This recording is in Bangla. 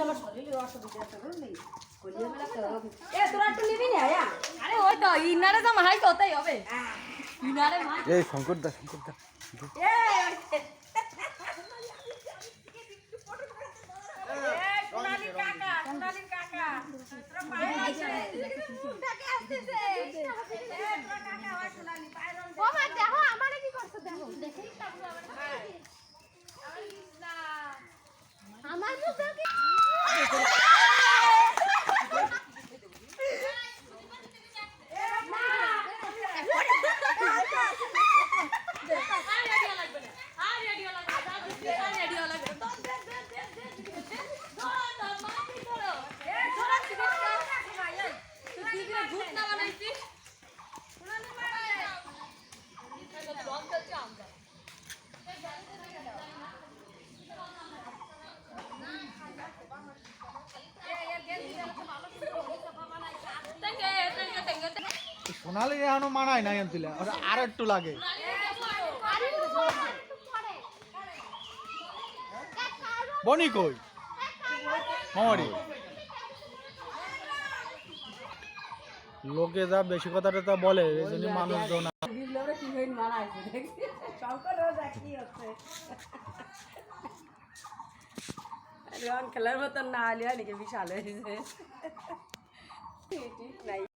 আমার শরীরে অসুবিধা আছে বুঝলি কলিয়ে মেলা করব তোরা একটু নিবি না আরে ওই তো ইনারে তো মাহাই তো তাই হবে ইনারে মাই এই শঙ্কর দা সোনালি কাকা তোরা পায়ে আছে ডাকে আসতেছে তোরা কাকা হয় সোনালি পায়ে রং ও মা দেখো আমারে কি করছ দেখো দেখেই তাবু আমার মুখ দেখি সোনালি এখনো মানায় নাই আনছিল আর একটু লাগে বনি কই মামারি লোকে যা বেশি কথাটা তা বলে এই জন্য মানুষজন বিপ্লবরে কি হইন মানাইছে দেখছি শঙ্করও দেখি হচ্ছে রং খেলার মতন না হলে নাকি বিশাল হয়েছে ঠিক নাই